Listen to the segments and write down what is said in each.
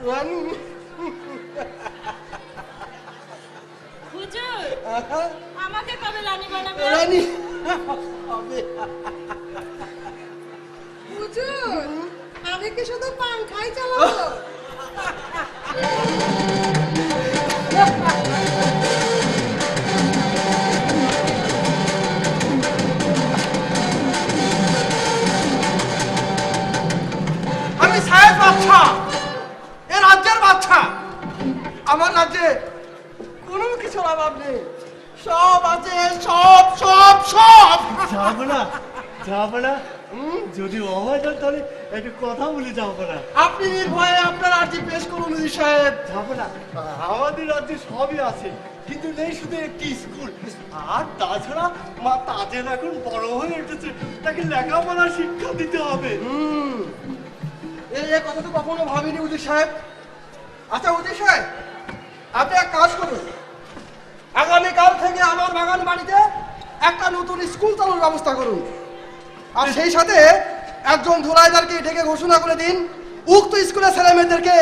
রানী হুজুর আমাকে কবে রানী বানাবে? রানী হবে। হুজুর আমি কি শুধু পাংখাই চালাবো? আমি সাহেব বাচ্চা, এ রাজ্যের বাচ্চা। আমার রাজ্যে কোনো কিছুর অভাব নেই, সব আছে, সব সব সব। যাবো না, যাবো না। যদি অভয় দেন তাহলে একটু কথা বলে যাবো না। আপনি নির্ভয়ে আপনার আর্জি পেশ করুন উজির সাহেব। যাবো না, আমাদের রাজ্যে সবই আছে, কিন্তু নেই শুধু একটি স্কুল। আর তাছাড়া মা তাজের এখন বড় হয়ে উঠেছে, তাকে লেখাপড়া শিক্ষা দিতে হবে। এই কথা তো কখনো ভাবিনি উজির সাহেব। আচ্ছা উজির সাহেব, আপনি এক কাজ করুন, আগামীকাল থেকে আমার বাগান বাড়িতে একটা নতুন স্কুল চালুর ব্যবস্থা করুন। আর সেই সাথে একজন ধুলাইদারকে ডেকে ঘোষণা করে দিন, উক্ত স্কুলের ছেলে মেয়েদেরকে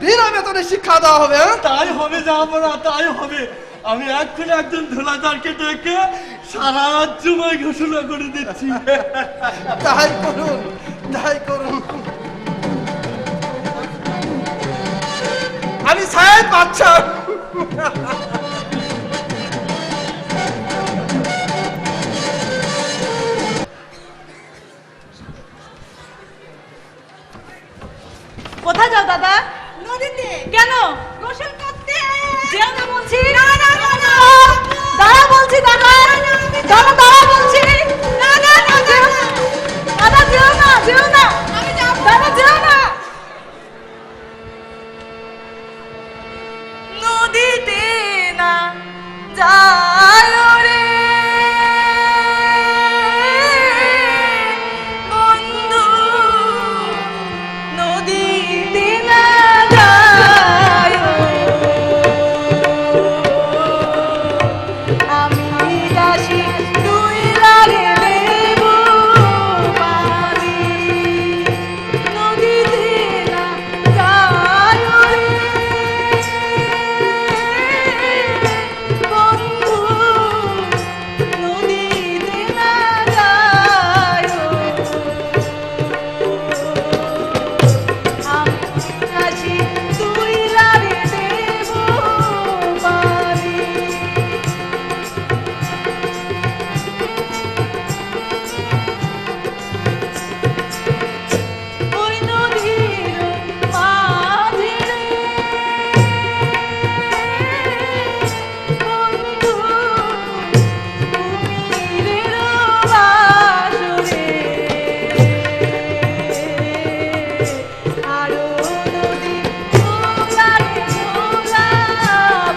বিনা বেতনে শিক্ষা দেওয়া হবে। তাই হবে, যাবো না, তাই হবে। আমি এক্ষুনি একজন ধুলাদারকে ডেকে সারা রাজ্যময় ঘোষণা করে দিচ্ছি। তাই করুন, তাই করুন। আমি সাহেব বাচ্চা। কোথায় যাও দাদা? নদীতে কেন? গোসল করতে। যেও না বলছি। না না না না দাঁড়া বলছি দাদা, দাদা দাঁড়া বলছি। না না না না দাদা যেও না, যেও না, আমি যাবো। দাদা যেও না। নদীতে না যায় রে বন্ধু, নদীতে না যায়। আমি দাসী তুই লাগে দেব পানি, নদীতে না যায় রে বন্ধু, নদীতে না যায়। আমি দাসী তুই লাগে দেব পানি। ওই নদীর মাঝে রে বন্ধু, কুমিরের বাসরে আরো নদী ভোলারে ভোলা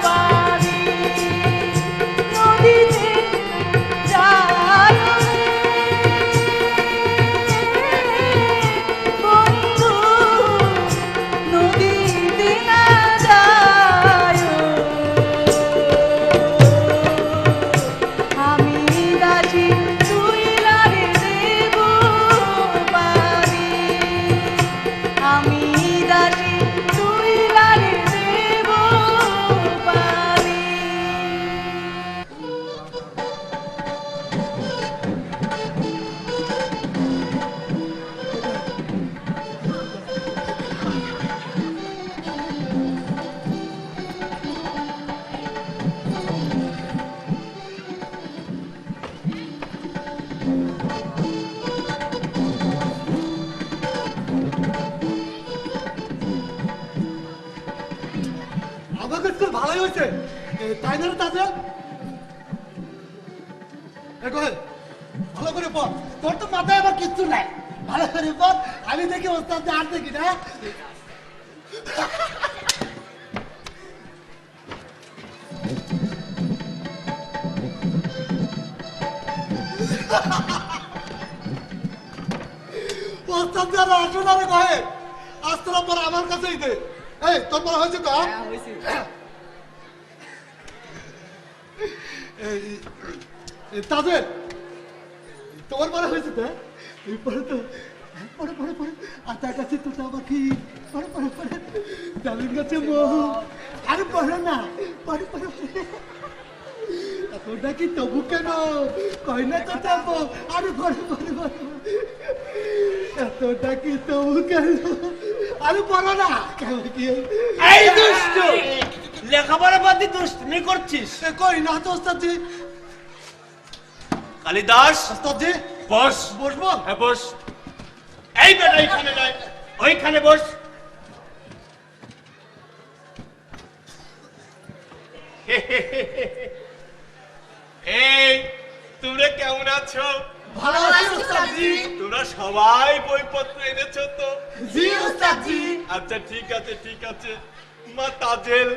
পানি, নদীতে যায় রে বন্ধু, নদীতে না যায়। আমি দাসী তুই লাগে দেব পানি, আমি দাসী তুই লাগে দেব পানি। আমাকে স্কুল ভালোই হয়েছে, তাই না তাজেল? ভালো করে পড়, তোর তো মাথায় আবার কিচ্ছু নাই। ভালো করে পড়, আমি দেখি ওস্তাদ আর দেখি না। ওস্তাদ যারা আসো না রে কহে, আজ তোরা পর আমার কাছেই দে। এই তোর পড়া হয়েছে তো? তাজেল তোমার পড়া হয়েছে তো? এই পড়ে তো, পড়ে পড়ে পড়ে, আর তার কাছে তো আবার কি, পড়ে পড়ে পড়ে। ডালিম গাছে মৌ। আরে পড়ো না, পড়ো পড়ো। ওটা কি তবু কেন? কই না তো যাবো। আরে পড়ো পড়ো পড়ো। এতটা কি তবু কেন? আরে পড়ো না। কেন কি? এই দুষ্ট, লেখাপড়া বাদ দিয়ে দুষ্টুমি করছিস? কই না তো ওস্তাদজি। কালিদাস, ওস্তাদজি বস। বসবো? হ্যাঁ বস। এই বেটা এইখানে নয়, ওইখানে বস। এই তোমরা কেমন আছো? ভালো আছি ওস্তাদজি। তোমরা সবাই বইপত্র এনেছো তো? জি ওস্তাদজি। আচ্ছা ঠিক আছে ঠিক আছে। মা তাজেল,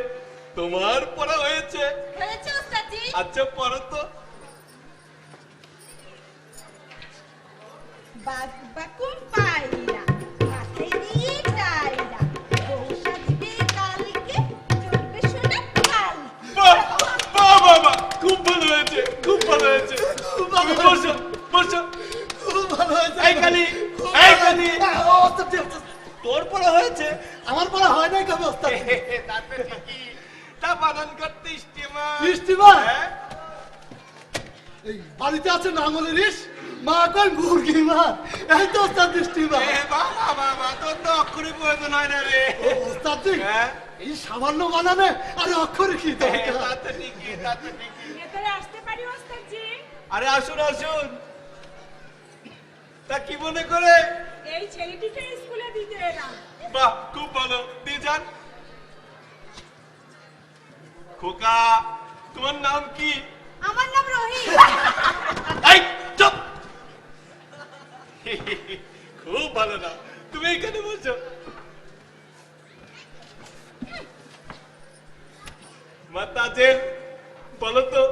তোমার পড়া হয়েছে? হয়েছে ওস্তাদজি। আচ্ছা পড়ো তো। বাকুম পাইরা মাথায় দিয়ে ডাইরা বউ সাজবে কালকে চলবে সোনা কাল। বাহ বাহ বাহ বাহ, খুব ভালো হয়েছে খুব ভালো হয়েছে। তুমি বসো বসো। খুব ভালো হয়েছে। এই কালি, এই কালি, ওস্তাদজি, তোর পড়া হয়েছে? আমার পড়া হয় নাই কেন ওস্তাদজি? তাতে ঠিকই, তা বানান করতে স্টিমার। স্টিমার? হ্যাঁ? এই বাড়িতে আছে নাঙ্গলের ইস, মা কই মুরগি মা। এই তো ওস্তাদজি স্টিমার। এ বাবা বাবা, তোর তো অক্ষরে প্রয়োজন হয় না রে। ওস্তাদজি হ্যাঁ? এই সামান্য বানানে আরে অক্ষরে কি দরকার? তাতে ঠিকই তাতে ঠিকই। ভেতরে আসতে পারি ওস্তাদজি? আরে আসুন আসুন। তা কি মনে করে? এই ছেলেটিকে স্কুলে দিতে এলাম। বাহ খুব ভালো, দিয়ে যান। খোকা, তোমার নাম কি? আমার নাম রহিম। এই চুপ। খুব ভালো না, তুমি এখানে বলছো। মা তাজেল, বলো তো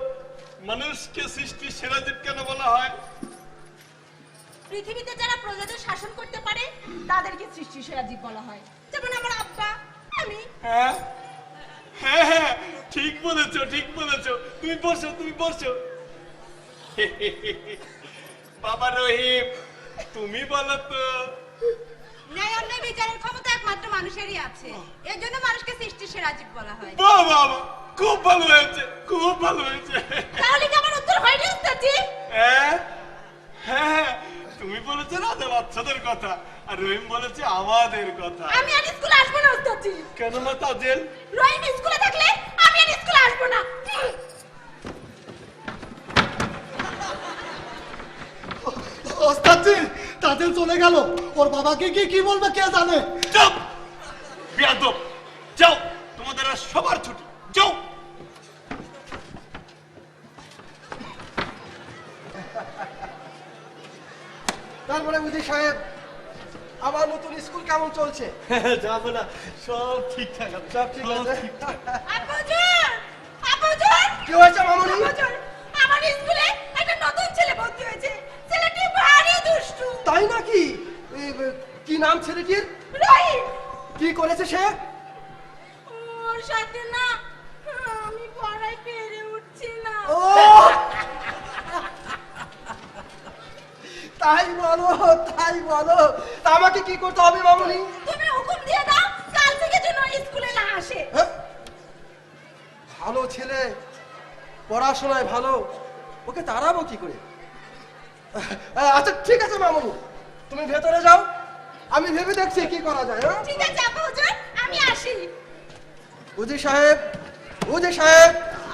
মানুষকে সৃষ্টির সেরা জীব কেন বলা হয়? পৃথিবীতে যারা প্রজাদের শাসন করতে পারে তাদেরকে সৃষ্টির সেরা জীব বলা হয়। যেমন আমার আব্বা, আমি। হ্যাঁ হ্যাঁ হ্যাঁ, ঠিক বলেছো ঠিক বলেছো। তুমি বসো তুমি বসো। বাবা রহিম, তুমি বলো তো। ন্যায় অন্যায় বিচারের ক্ষমতা একমাত্র মানুষেরই আছে। এর জন্য মানুষকে সৃষ্টির সেরা জীব বলা হয়। বাহ বাবা, খুব ভালো হয়েছে খুব ভালো হয়েছে। তাহলে কি আমার উত্তর হয়নি ওস্তাদজি? হ্যাঁ হ্যাঁ, তুমি বলেছো রাজা বাচ্চাদের কথা, আর রহিম বলেছে আমাদের কথা। আমি আর স্কুলে আসবো না ওস্তাদজি। কেন মা তাজেল? রহিম স্কুলে থাকলে আমি আর স্কুলে আসবো না। ওস্তাদজি তাদের চলে গেল, ওর বাবাকে কি কি বলবে কে জানে? চুপ বেয়াদব, যাও তোমাদের আর সবার ছুটি, যাও। তারপরে উজির সাহেব, আমার নতুন স্কুল কেমন চলছে? যাবো না, সব ঠিকঠাক আছে। সব ঠিক আছে? আব্বুজান, আব্বুজান, কি হয়েছে মামুনি? আব্বুজান, আমার স্কুলে একটা নতুন ছেলে ভর্তি হয়েছে। ছেলেটি ভারী দুষ্টু। তাই নাকি? কি নাম ছেলেটির? রহিম। কি করেছে সে? ওর সাথে না আমি পড়াই পেরে উঠছি না। ও তাই বলো তাই বলো। তা আমাকে কি করতে হবে মামুনি? তুমি হুকুম দিয়ে দাও কাল থেকে যেন স্কুলে না আসে। হ্যাঁ? ভালো ছেলে, পড়াশোনায় ভালো, ওকে তাড়াবো কি করে? আচ্ছা ঠিক আছে মামুনি, তুমি ভেতরে যাও, আমি ভেবে দেখছি কি করা যায়। হ্যাঁ? ঠিক আছে আব্বুজান, আমি আসি। উজির সাহেব, উজির সাহেব,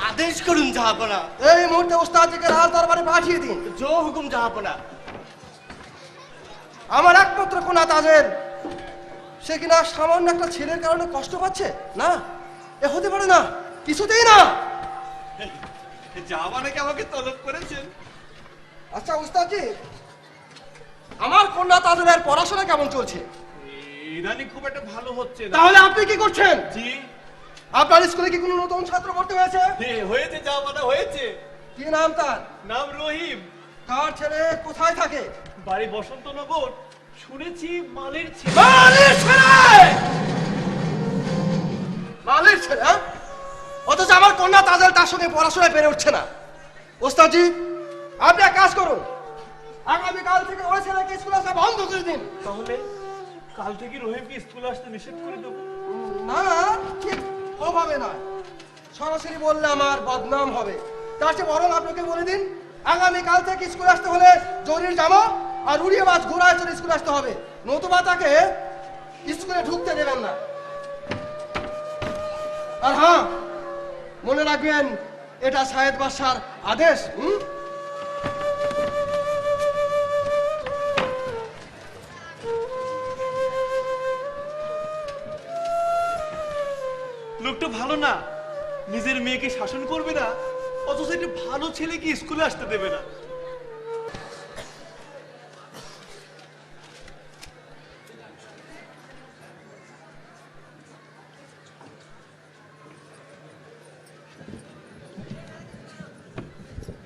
আদেশ করুন জাহাপনা। এই মুহূর্তে ওস্তাদজিকে রাজ দরবারে পাঠিয়ে দিন। জো হুকুম জাহাপনা। আমার একমাত্র কোনা তাজেল, সে কিনা সামান্য একটা ছেলের কারণে কষ্ট পাচ্ছে না, এ হতে পারে না, কিছুতেই না। জামানাকে আমাকে তলব করেছেন। আচ্ছা উস্তাদজি, আমার কন্যা তাজেলের পড়াশোনা কেমন চলছে? ইদানিং খুব একটা ভালো হচ্ছে না। তাহলে আপনি কি করছেন? জি আপনার স্কুলে কি কোনো নতুন ছাত্র ভর্তি হয়েছে? হয়েছে, জামানা হয়েছে। কি নাম তার? নাম রহিম, কার ছেলে, কোথায় থাকে? বাড়ি বসন্তনগর। শুনেছি মালের ছেলে। মালির ছেলে! মালির ছেলে, হ্যাঁ? অথচ আমার কন্যা তাজেল তার সঙ্গে পড়াশোনায় পেরে উঠছে না। ওস্তাদজি, আপনি এক কাজ করুন, আগামীকাল থেকে ওই ছেলেকে স্কুলে আসা বন্ধ করে দিন। তাহলে কাল থেকে রহিমকে স্কুলে আসতে নিষেধ করে দেবো? না ওভাবে নয়, সরাসরি বললে আমার বদনাম হবে। তার চেয়ে বরং আপনাকে বলে দিন, আগামীকাল থেকে স্কুলে আসতে হলে জরির জামা আর উড়িয়ে বাস ঘোড়ায় চলে স্কুলে আসতে হবে, নতুবা তাকে স্কুলে ঢুকতে দেবেন না। আর হ্যাঁ, মনে রাখবেন এটা সায়েদ বাদশার আদেশ। লোকটা ভালো না, নিজের মেয়েকে শাসন করবে না, অথচ একটা ভালো ছেলেকে স্কুলে আসতে দেবে না।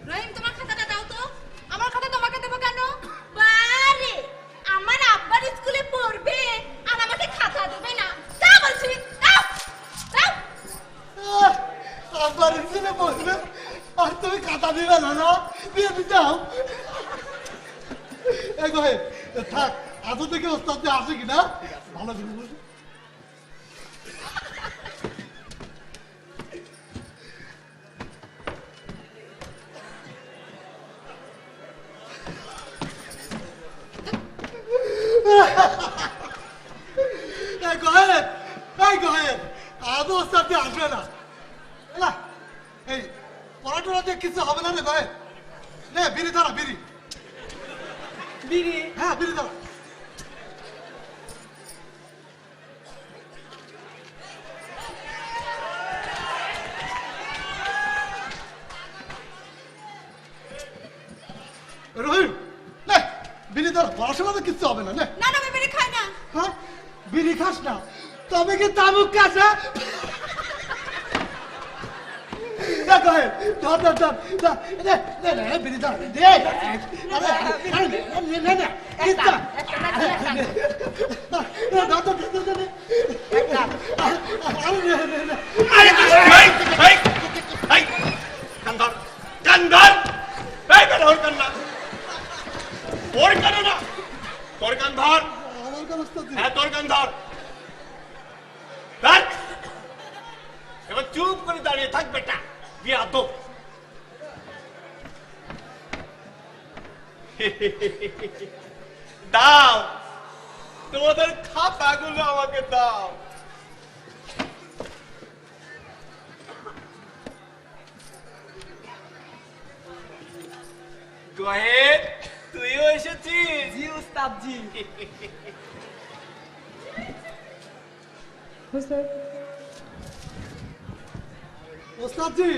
রহিম, তোমার খাতাটা দাও তো। আমার খাতা তোমাকে দেবো কেন? বারে, আমার আব্বার স্কুলে পড়বে আর আমাকে খাতা দেবে না, তা বলছি। দাও দাও। আব্বার স্কুলে পড়বে আর তুমি খাতা দিবে না? না দিয়ে দিতাম। এই ভাই থাক, আজ থেকে ওস্তাদ আসে কিনা ভালো করে বলুন। আদৌ ওস্তাদ আসবে না। না এই পড়াটোরা দিয়ে কিছু হবে না রে ভাই। নে বিড়ি ধরা, বিড়ি বিড়ি, হ্যাঁ বিড়ি ধরা। রহিম নে বিড়ি ধরা, পড়াশোনা তো কিচ্ছু হবে না। নে না না, আমি বিড়ি খাই না। হ্যাঁ বিড়ি খাস না, তবে কি তামুক কাছে? এবার চুপ করে দাঁড়িয়ে থাক বেটা, বিয়াদব। দাও তোমাদের খাতাগুলো আমাকে দাও। গোহেদ, তুইও এসেছিস? জি উস্তাদ জি। ওস্তাদ জি,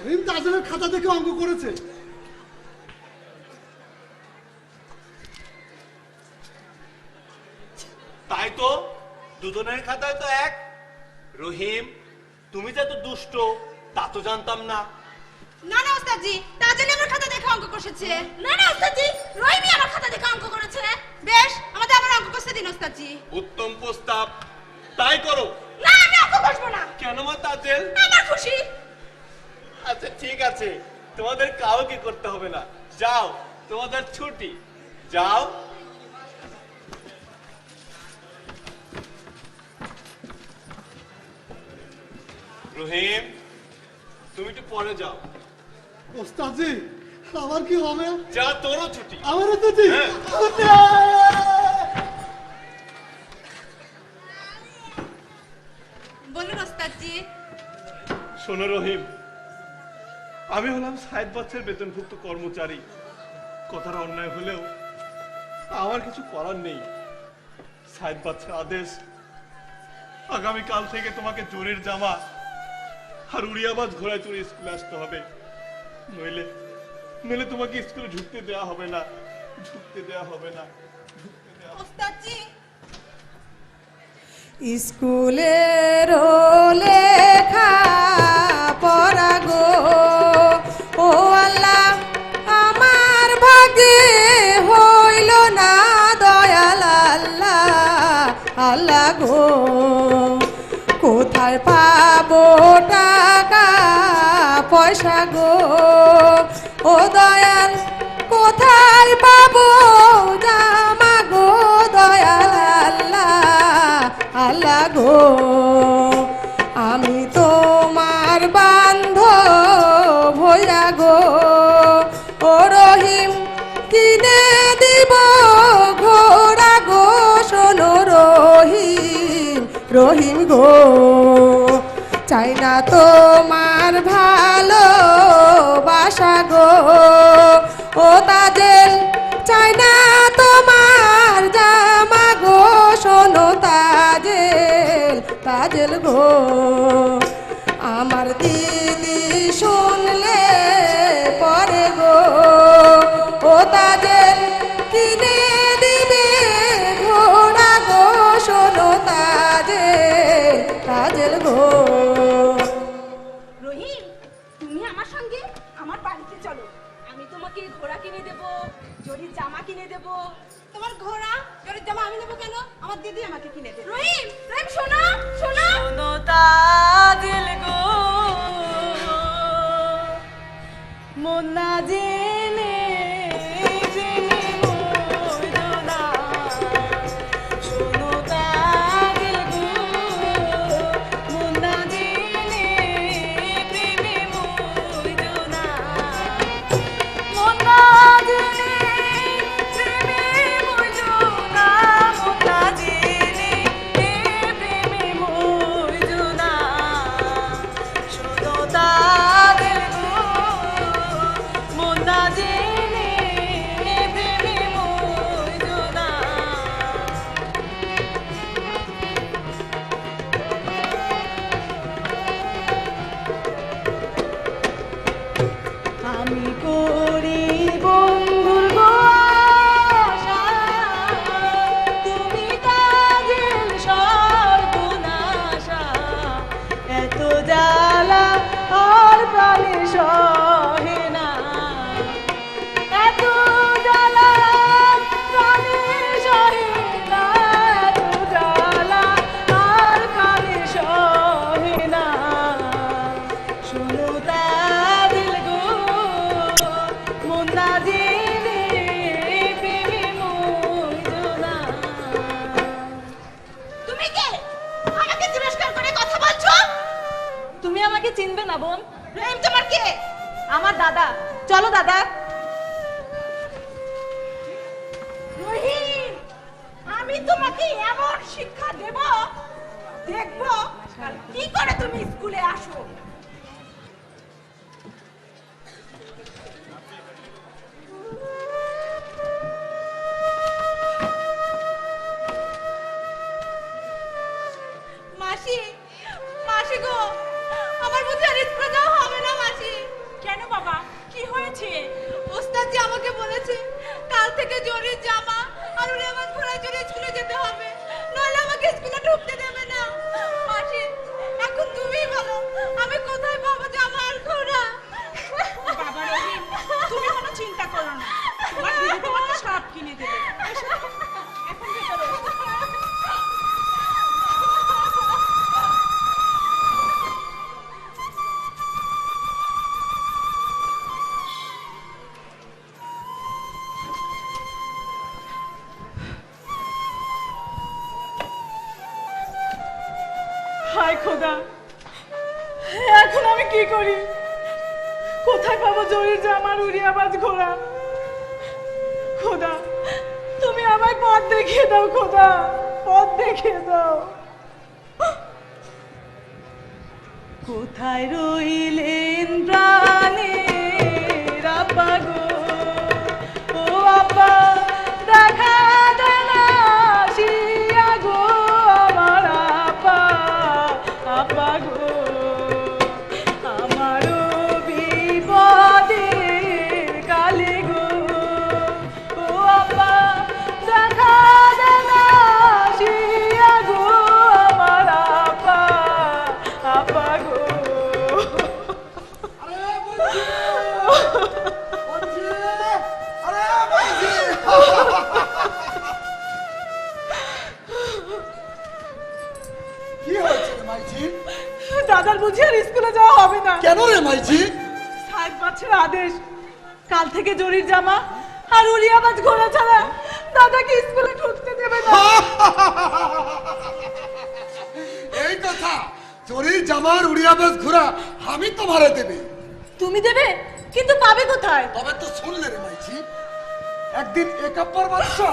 রহিম তাজেলের খাতা দেখে অঙ্ক করেছে। তাই তো, দুজনের খাতায় তো এক। রহিম, তুমি যে এত দুষ্ট তা তো জানতাম না। না না ওস্তাদজি, তাজেল আমার খাতা দেখে অঙ্ক কষেছে। না না ওস্তাদজি, রহিমই আমার খাতা দেখে অঙ্ক করেছে। বেশ, আমাদের আবার অঙ্ক কষতে দিন ওস্তাদজি। উত্তম প্রস্তাব, তাই করো। না, আমি অঙ্ক কষবো না। কেন মা তাজেল? আমার খুশি। আচ্ছা ঠিক আছে, তোমাদের কাউকে করতে হবে না, যাও, তোমাদের ছুটি, যাও। রহিম, তুমি একটু পরে যাও। ওস্তাদ জি, আমার কি হবে? যা, তোরও ছুটি। আমারও ছুটি? বলুন ওস্তাদজি। শোনো রহিম, আমি হলাম সায়েদ বাচ্চার বেতনভুক্ত কর্মচারী। কথাটা অন্যায় হলেও আমার কিছু করার নেই। সায়েদ বাচ্চার আদেশ, আগামীকাল থেকে তোমাকে জোরের জামা আর উড়িয়াবাজ ঘোড়ায় চড়ে স্কুলে আসতে হবে, নইলে নইলে তোমাকে স্কুলে ঢুকতে দেওয়া হবে না, ঢুকতে দেওয়া হবে না, ঢুকতে দেওয়া। ওস্তাদজি, স্কুলের লেখা পড়া গো, ও আল্লাহ আমার ভাগ্যে হইল না দয়াল আল্লাহ, আল্লাহ গো কোথায় পাবো টাকা পয়সা গো, ও দয়াল কোথায় পাবো জামা গো, দয়াল আল্লাহ, আল্লাহ গো চাই না তোমার ভালো বাসা গো ও তাজেল, চাই না তোমার জামা গো, শোনো তাজেল তাজেল গো। আমার দিদি শুনলে পরে গো ও তাজেল কিনে দিবে ঘোড়া গো, শোনো তাজেল তাজেল গো। রহিম, তুমি আমার সঙ্গে আমার বাড়িতে চলো, আমি তোমাকে ঘোড়া কিনে দেব, জরির জামা কিনে দেব। তোমার ঘোড়া জরির জামা আমি নেবো কেন? আমার দিদি আমাকে কিনে দেবে। রহিম, রহিম শোনো শোনো। শোনো তাজেল গো, মন না জেনে প্রেমে মরো না। শোনো তাজেল গো, মন না জেনে প্রেমে মরো না। মন না জেনে প্রেমে মরো না, মন না জেনে প্রেমে মরো না। শোনো তাজেল গো, মন না জেনে প্রেমে মরো না। আমি করি বন্ধুর গো আশা, তুমি তাজেল সর্বনাশা। এত জ্বালা আর প্রাণে সহে না, এত জ্বালা প্রাণে সহে না, এত জ্বালা আর প্রাণে সহে না। শোনো তাজেল গো, মন না জেনে প্রেমে মরো না। তুমি কে? আমাকে তিরস্কার করে কথা বলছো? তুমি আমাকে চিনবে না বোন? রহিম তোমার কে? আমার দাদা। চলো দাদা। রহিম, আমি তোমাকে এমন শিক্ষা দেব, দেখবো কাল কি করে তুমি স্কুলে আসো। মাসি, মাসি গো, আমার বুঝি আর স্কুলে যাওয়া হবে না মাসি। কেন বাবা, কি হয়েছে? ওস্তাদ যে আমাকে বলেছে কাল থেকে জরির জামা আর উনি আমার ঘোড়ায় চড়ে স্কুলে যেতে হবে, নইলে আমাকে স্কুলে ঢুকতে দেবে না। মাসি, এখন তুমিই বলো আমি কোথায় পাবো জামা আর ঘোড়া? বাবা রহিম, তুমি কোনো চিন্তা করো না, তোমার দিদি তোমাকে সব কিনে দেবে। এসো, এখন ভেতরে এসো। হায় খোদা, এখন আমি কি করি? কোথায় পাবো জরির জামা আর উড়িয়াবাজ ঘোড়া? খোদা, তুমি আমায় পথ দেখিয়ে দাও, খোদা পথ দেখিয়ে দাও। কোথায় রইলেন প্রাণের আব্বা গো, ও আব্বা দেখা দেয় না আসিয়া গো, আমার আব্বা, আব্বা গো। আমারও বিপদের কালে গো, ও আব্বা দেখা দেয় না আসিয়া গো, আমার আব্বা, আব্বা গো। কি হয়েছে রে মাইজি? দাদার বুঝি আর স্কুলে যাওয়া হবে না। কেন রে মাইজি? সাহেব বাচ্চার আদেশ, কাল থেকে জরির জামা আর উড়িয়াবাজ ঘোড়া ছাড়া দাদাকে স্কুলে ঢুকতে দেবে না। এই কথা, চোরির জামার উড়িয়াবাজ ঘোড়া আমি তোমারে দেবে। তুমি দেবে, কিন্তু পাবে কোথায়? তবে তো শুনলে রে মাইজি, একদিন একাপ্পর বাদশা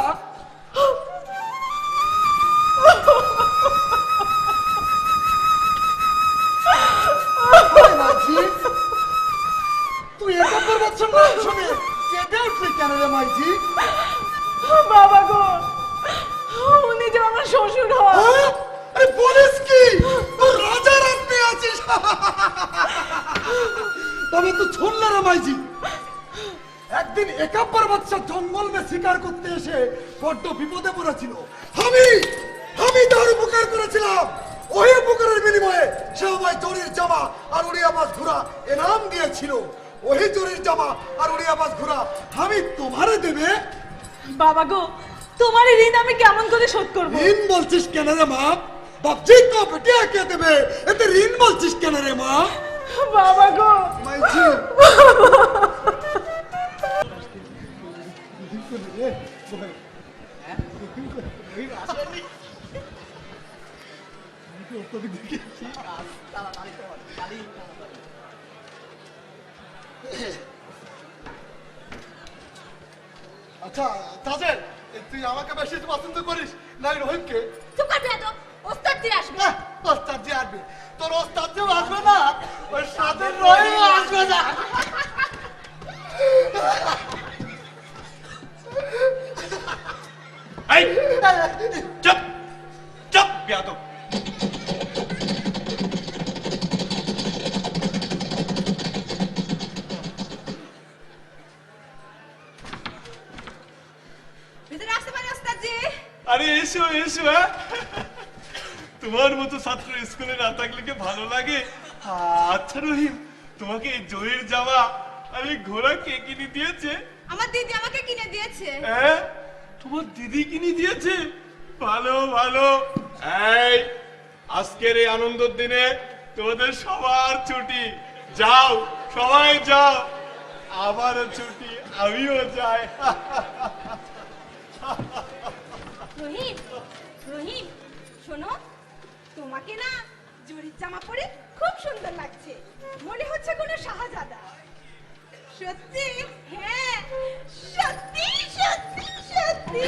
বৎসর নাম শুনে কেঁদে উঠলি কেন রে মাইজি? বাবা গো, উনি যে আমার শ্বশুর হয়। হ্যাঁ? আরে বলিস কি? তোর রাজার আপনি আছিস? তবে তো শুনলে রে মাইজি, একদিন একাব্বর বাদশা জঙ্গল মে শিকার করতে এসে বড্ড বিপদে পড়েছিল। আমি তার উপকার করেছিলাম। ওই উপকারের বিনিময়ে সে আমায় জরির জামা আর উড়িয়াবাজ ঘোড়া এনাম দিয়েছিল। ওই জরির জামা আর উড়িয়াবাজ ঘোড়া আমি তোমারে দেবে। বাবা গো, তোমার এই ঋণ আমি কেমন করে শোধ করবো? ঋণ বলছিস কেন রে মা? বাপজি তো বেটিয়া কে দেবে, এতে ঋণ বলছিস কেন রে মা? বাবা গো, মাইজি আচ্ছা তাজেল, তুই আমাকে বেশি পছন্দ করিস না রহিমকে? চুপ কর বেয়াদব, ওস্তাদ জি আসবে। ওস্তাদ জি আসবে, তোর ওস্তাদ জি আসবে না, ওই সাদের রহিম আসবে না। এই চুপ চুপ বেয়াদব। ভিতরে আসতে পারে ওস্তাদ জি? আরে এসো এসো। হ্যাঁ, তোমার মতো ছাত্র স্কুলে না থাকলে কি ভালো লাগে? আচ্ছা রহিম, তোমাকে এই জরির জামা আর এই ঘোড়া কে কিনে দিয়েছে? আমার দিদি আমাকে কিনে দিয়েছে। হ্যাঁ, তোমার দিদি কিনে দিয়েছে? ভালো ভালো। এই আজকের এই আনন্দের দিনে তোমাদের সবার ছুটি, যাও সবাই যাও। আমারও ছুটি, আমিও যাই। রহিম, রহিম শোনো, তোমাকে না জরির জামা পরে খুব সুন্দর লাগছে, মনে হচ্ছে কোনো শাহজাদা। সত্যি? হ্যাঁ, সত্যি সত্যি সত্যি।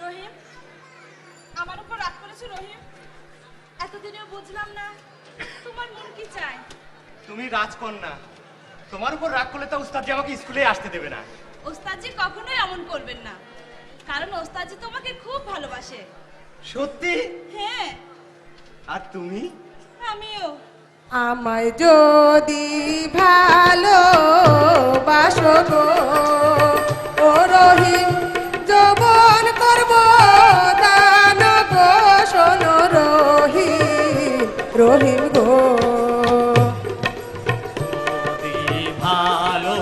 রহিম, আমার উপর রাগ করেছো রহিম? এতদিনেও বুঝলাম না তোমার মন কি চায়। তুমি রাজকন্যা, তোমার উপর রাগ করলে তো উস্তাদ জি আমাকে স্কুলে আসতে দেবে না। ওস্তাদজি কখনোই এমন করবেন না, কারণ ওস্তাদজি তোমাকে খুব ভালোবাসে। সত্যি? হ্যাঁ, আর তুমি? আমিও। আমায় যদি ভালোবাসো গো ও রহিম, যৌবন করব দান গো, শোনো রহিম, রহিম গো। যদি ভালো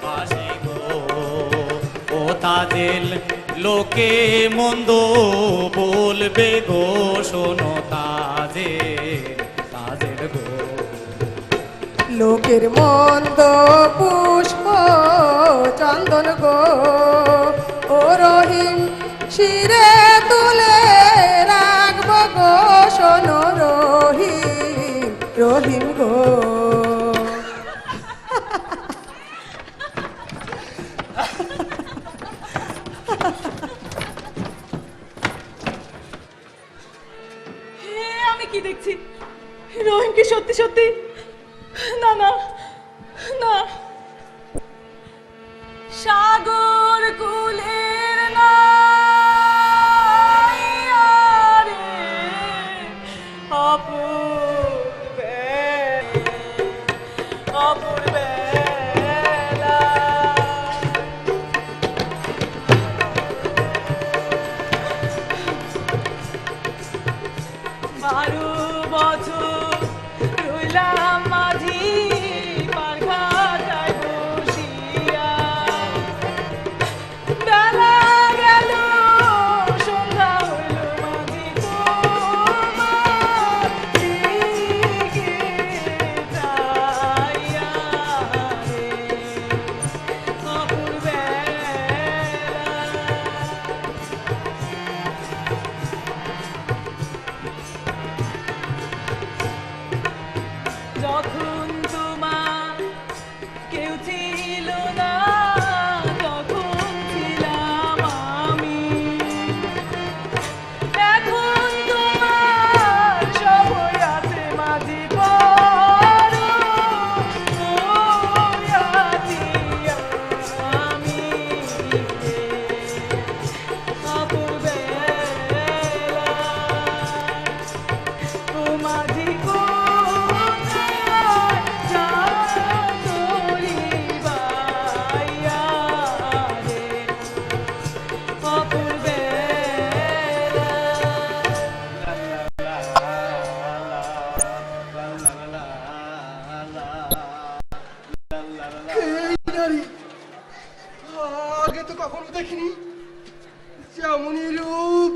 বাসি গো ও তাজেল, লোকে মন্দ বলবে গো, শোনো তাজেল, তাজেল গো। লোকের মন্দ পুষ্প চন্দন গো ও রহিম, শিরে তুলে রাখব গো, শোনো রহিম, রহিম গো। আমি কি দেখছি? রহিম কি সত্যি সত্যি? না না না, সাগর কুলের নাইয়া রে অপূর্বে, অপূর্বে নারী, আগে তো কখনো দেখিনি। যেমনই রূপ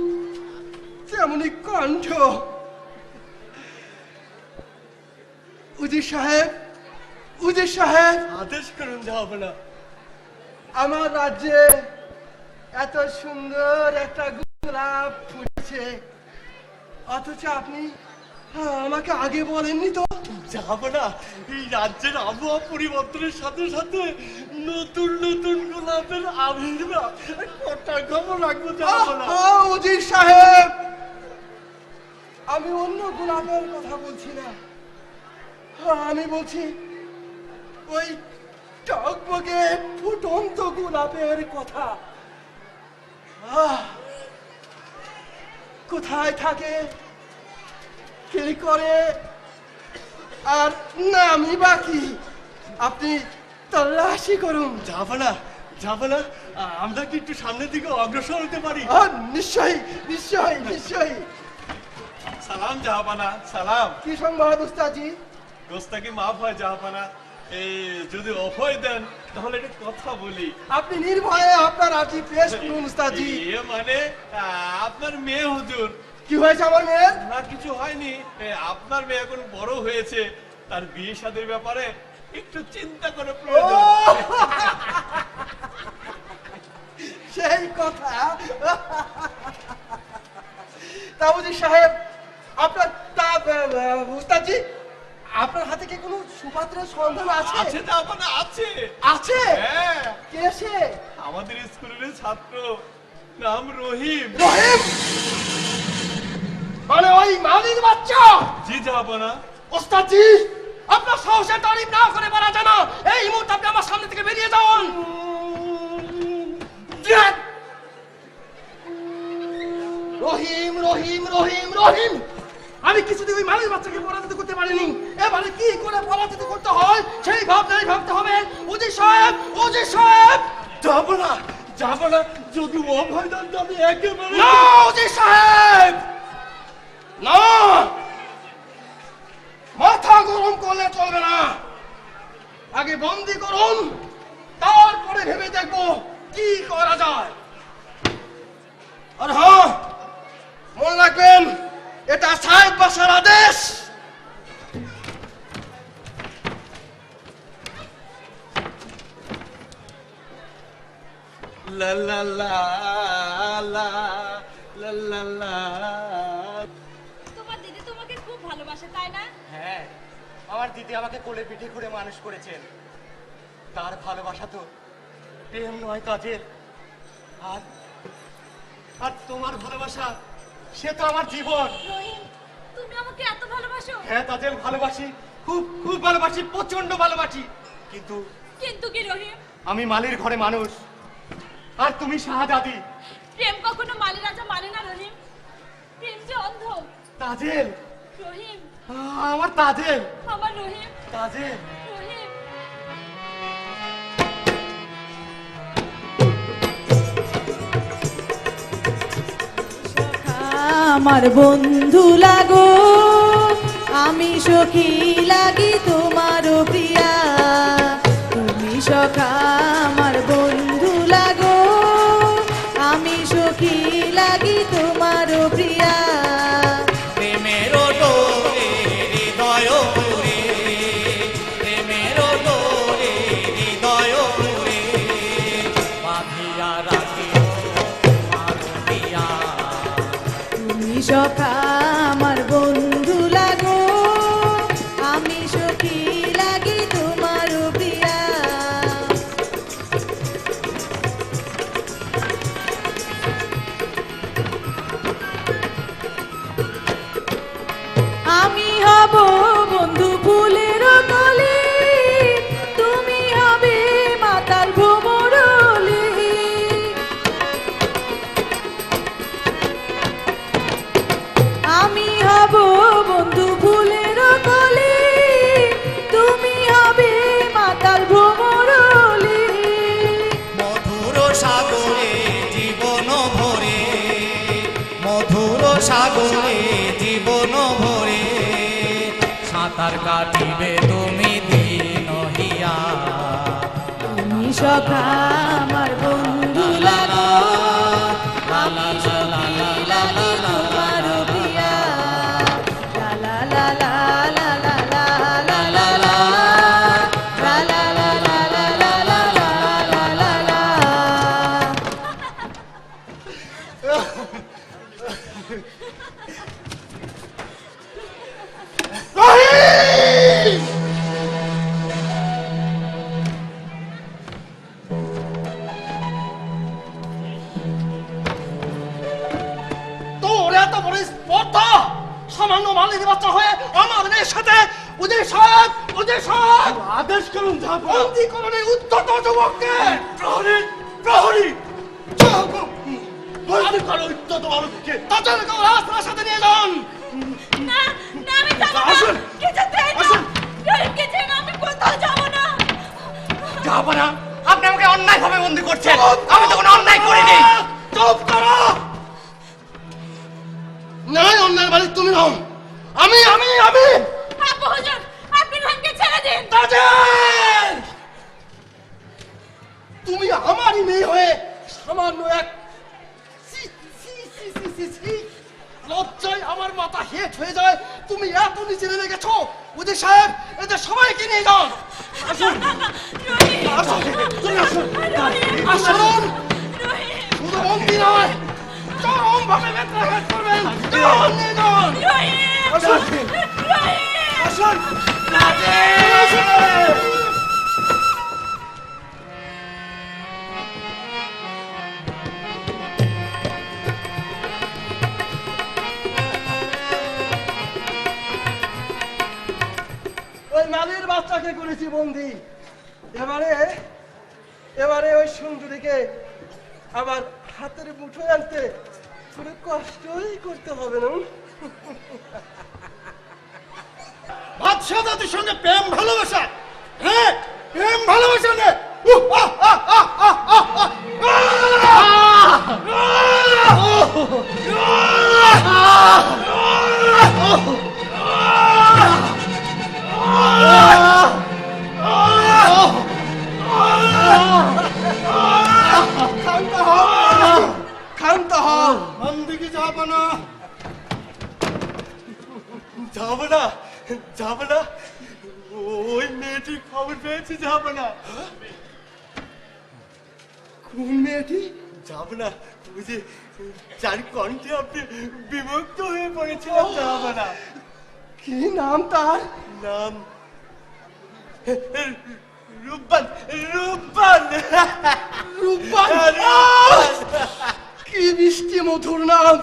তেমনই কণ্ঠ। উজির সাহেব, উজির সাহেব, আদেশ করুন জাহাপনা। আমার রাজ্যে এত সুন্দর একটা গোলাপ ফুটেছে, অথচ আপনি আমাকে আগে বলেননি তো। জাহাপনা, এই রাজ্যের আবহাওয়া পরিবর্তনের সাথে সাথে নতুন নতুন গোলাপের আবির্ভাব, কটা খবর রাখবো জাহাপনা। উজির সাহেব, আমি অন্য গোলাপের কথা বলছি না, আমি বলছি ওই টকবগে ফুটন্ত গোলাপের কথা। কোথায় থাকে, কি করে, আর নামই বাকি আপনি তল্লাশি করুন। জাহাপনা, জাহাপনা, আমরা কি একটু সামনের দিকে অগ্রসর হতে পারি? নিশ্চয়ই নিশ্চয়ই নিশ্চয়ই। সালাম জাহাপনা, সালাম। কি সংবাদ উস্তাদজি? গোস্তাকি মাফ হয় জাহাপনা, এই যদি অভয় দেন তাহলে একটা কথা বলি। আপনি নির্ভয়ে আপনার আর্জি পেশ করুন উস্তাদজি। মানে আপনার মেয়ে হুজুর। কি হয়েছে আমার মেয়ের? না কিছু হয়নি, আপনার মেয়ে এখন বড় হয়েছে, তার বিয়ে শাদীর ব্যাপারে একটু চিন্তা করে প্রয়োজন। সেই কথা। তাবুজি সাহেব, আপনার উস্তাদজি, আপনার হাতে কি কোনো সুপাত্রের সন্ধান আছে? আছে জাহাপনা, আছে। আছে? হ্যাঁ, কে সে? আমাদের স্কুলের ছাত্র, নাম রহিম। রহিম? মানে ওই মালির বাচ্চা? জি জাহাপনা। ওস্তাদজি, আপনার সাহসের তারিফ না করে বলা যায় না। এই মুহূর্তে আপনি আমার সামনে থেকে বেরিয়ে যান। রহিম রহিম রহিম রহিম, আমি কিছুদিন ওই মালির বাচ্চাকে পরাজিত করতে পারিনি, এবারে কি করে পরাজিত করতে হয় সেই ভাবনাই ভাবতে হবে। উজির সাহেব, উজির সাহেব। জাহাপনা, জাহাপনা, যদি অভয় দেন তবে একেবারে না উজির সাহেব, না, মাথা গরম করলে চলবে না। আগে বন্দি করুন, তারপরে ভেবে দেখবো কি করা যায়। আর হ্যাঁ, মনে রাখবেন এটা সাহেব বাসার আদেশ। লা লা লা লা লা লা লা। তোমার দিদি তোমাকে খুব ভালোবাসে, তাই না? হ্যাঁ, আমার দিদি আমাকে কোলে পিঠে করে মানুষ করেছেন। তার ভালোবাসা তো প্রেম নয় কাজের। আর আর তোমার ভালোবাসা, সে তো আমার জীবন। রহিম, তুমি আমাকে এত ভালোবাসো? হ্যাঁ তাজেল, ভালোবাসি, খুব খুব ভালোবাসি, প্রচন্ড ভালোবাসি। কিন্তু কিন্তু কি রহিম? আমি মালির ঘরে মানুষ, আর তুমি শাহজাদি। প্রেম কখনো মালি রাজা মানে না রহিম, প্রেম যে অন্ধ। তাজেল, রহিম, আমার তাজেল, আমার রহিম, তাজেল। রহিম। আমার বন্ধু লাগো, আমি সখী লাগি তোমারও প্রিয়া। তুমি সখা আমার বন্ধু লাগো, আমি সখী লাগি তোমারও প্রিয়া। প্রেমের ডোরে হৃদয় পুরে, প্রেমের ডোরে হৃদয় পুরে, বাঁধিয়া রাখি তোমার প্রিয়া। তুমি সখা আমার বন্ধু লাগো, আমি সখী লাগি তোমারও প্রিয়া। আমি হব বন্ধু ফুলের কলি, তুমি হবে মাতাল ভ্রমরলি। আমি হব বন্ধু ফুলের কলি, তুমি হবে মাতাল ভ্রমরলি। মধুর সাগরে জীবন ভরে, মধুর সাগরে জীবন ভরে, সাঁতার কাটিবে তুমি দিন হিয়া। তুমি সখা আমার বন্ধু লাগো আমি সখী লাগি তোমার প্রিয়া লা লা লা লা লা লা লা লা লা লা লা লা লা লা লা লা লা লা লা। তোর এত বড় স্পর্ধা সামান্য মালিনী বাচ্চা হয়ে আমার মেয়ের সাথে উদয় সাহেব আদেশ করুন জাহাপনা। বন্দি করুন এই উদ্ধত যুবককে। প্রহরী প্রহরী বন্দি করো উদ্ধত বালককে। তাদেরকে রাস্তার সাথে নিয়ে যান। না না আমি যাব না আসুন, কিছুতেই না আসুন। রহিমকে ছেড়ে আমি কোথাও যাব না জাহাপনা আপনি আমাকে অন্যায়ভাবে বন্দি করছেন আমি তো কোনো অন্যায় করিনি চুপ করো। নাই অন্যায় বাড়ি তুমি নও, আমি। আপু হুজুর আপনি রহিমকে ছেড়ে দিন তাজেল, তুমি আমারই মেয়ে হয়ে সামান্য এক ছি, ছি, ছি, ছি, ছি, ছি। লজ্জায় আমার মাথা হেট হয়ে যায়। তুমি এত নিচে নেমে গেছো। উদয় সাহেব এদের সবাইকে নিয়ে যান। আসুন রহিম আসুন, তুমি আসুন। রহিম আসুন, রহিম শুধু বন্দি নয়, চরম ভাবে বেত্রাঘাত করবেন। যান, নিয়ে যান। রহিম আসুন, রহিম আসুন। আসুন। ওই মালির বাচ্চাকে করেছি বন্দি। এবারে ওই সুন্দরীকে আবার হাতের মুঠোয় আনতে কোনো কষ্টই করতে হবে না। বাদশাহ জাতির সঙ্গে প্রেম ভালোবাসা, হ্যাঁ প্রেম ভালোবাসা নে। ক্ষান্ত হও। বন্দিকে জাহাপনা। জাহাপনা জাহাপনা ওই মেয়েটির খবর পেয়েছি জাহাপনা। কোন মেয়েটি? জাহাপনা ওই যে যার কণ্ঠে আপনি বিমুগ্ধ হয়ে পড়েছিলেন জাহাপনা। কি নাম তার? নাম রূপবান রূপবান রূপবান। কি মিষ্টি মধুর নাম,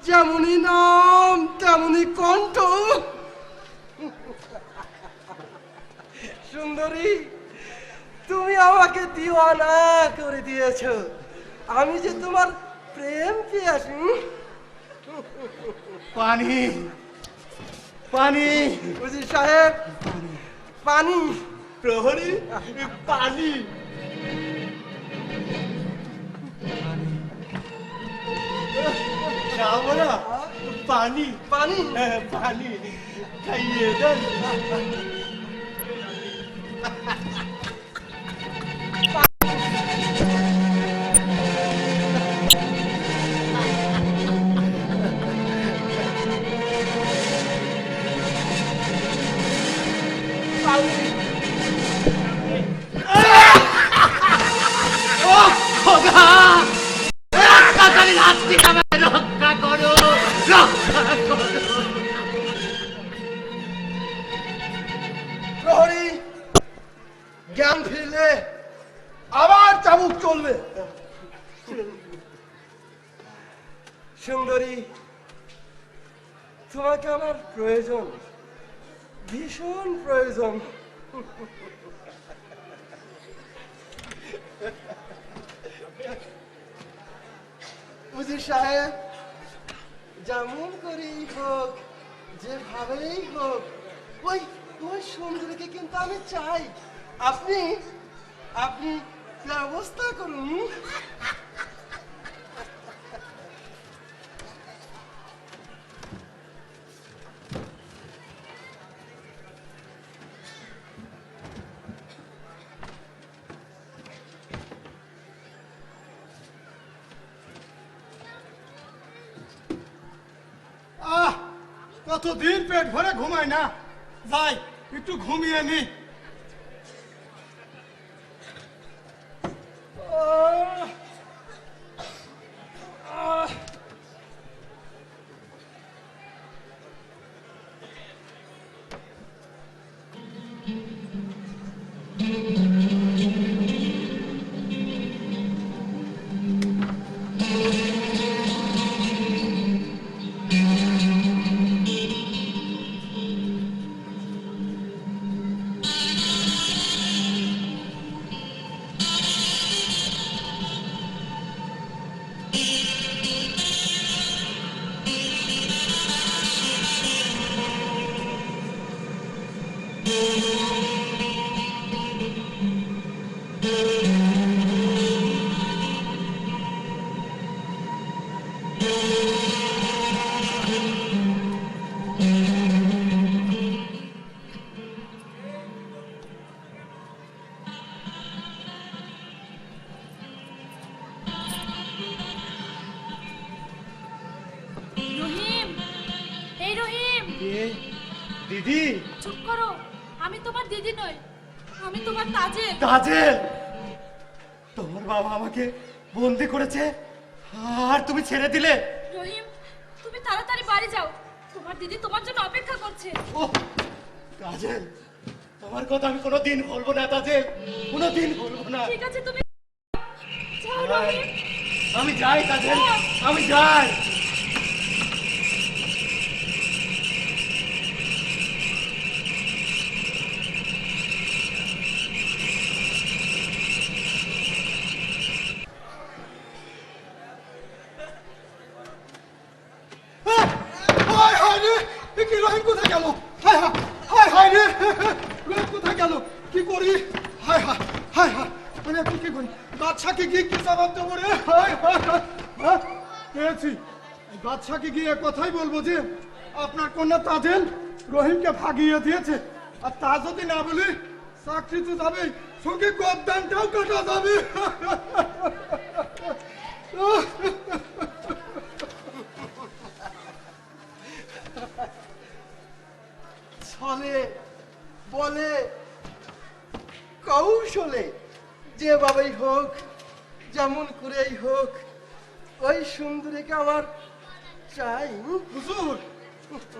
যেমনই নাম তেমনই কণ্ঠ। সুন্দরী, তুমি আমাকে দিওয়ানা করে দিয়েছো। আমি যে তোমার প্রেম পেয়েছি। পানি পানি উজির সাহেব, পানি। প্রহরী পানি জাহাপনা পানি পানি। পানি খাইয়ে দেন। প্রহরী, জ্ঞান ফিরলে আবার চাবুক চলবে। সুন্দরী, তোমাকে আমার প্রয়োজন, ভীষণ প্রয়োজন। উজির সাহেব, যেমন করেই হোক, যেভাবেই হোক, ওই ওই সুন্দরীকে কিন্তু আমি চাই। আপনি আপনি ব্যবস্থা করুন। কতদিন পেট ভরে ঘুমাই না, যাই একটু ঘুমিয়ে নি। রহিম, এই রহিম, দিদি, চুপ করো। আমি তোমার দিদি নই, আমি তোমার তাজেল। তাজেল, তোমার বাবা আমাকে বন্দি করেছে আর তুমি ছেড়ে দিলে। রহিম, তুমি তাড়াতাড়ি বাড়ি যাও, তোমার দিদি তোমার জন্য অপেক্ষা করছে। ও তাজেল, তোমার কথা আমি কোনোদিন বলবো না তাজেল, কোনোদিন বলবো না। ঠিক আছে, তুমি যাও রহিম। আমি যাই তাজেল, আমি যাই। হায় হায় রে, এ কি রহিম কোথায় গেল? হায় হায় হায় হায় রে, রহিম কোথায় গেল? কি করি? হায় হায় হায় হায়, আমি এখন কি করি? বাদশাকে গিয়ে কি জবাব দেবো রে? হায় হায় হায়, হ্যাঁ পেয়েছি। এই বাদশাকে গিয়ে কথাই বলবো যে আপনার কন্যা তাজেল রহিমকে ভাগিয়ে দিয়েছে, আর তা যদি না বলি চাকরি তো যাবে, সঙ্গে গদ্দানটাও কাটা যাবে। ছলে বলে কৌশলে যেভাবেই হোক, যেমন করেই হোক, ওই সুন্দরীকে আমার চাই। হুজুর,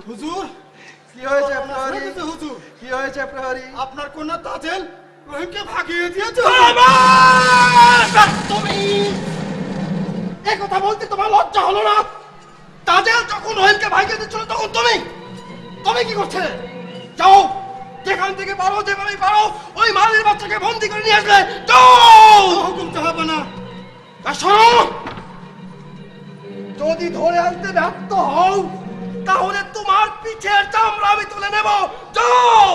হুজুর, কি হয়েছে প্রহরী? হুজুর, কি হয়েছে প্রহরী? আপনার কন্যা তাজেল রহিমকে ভাগিয়ে দিয়েছে। তুমি এই কথা বলতে তোমার লজ্জা হলো না? তাজেল যখন রহিমকে ভাগিয়ে দিচ্ছিল তখন তুমি তুমি কি করছিলে? যাও, যেখান থেকে পারো, যেভাবে পারো, ওই মালির বাচ্চাকে বন্দি করে নিয়ে আসলে হুকুম তো হবে না। আর শোনো, যদি ধরে আনতে ব্যর্থ হও তাহলে তোমার পিঠের চামড়া আমি তুলে নেব। যাও।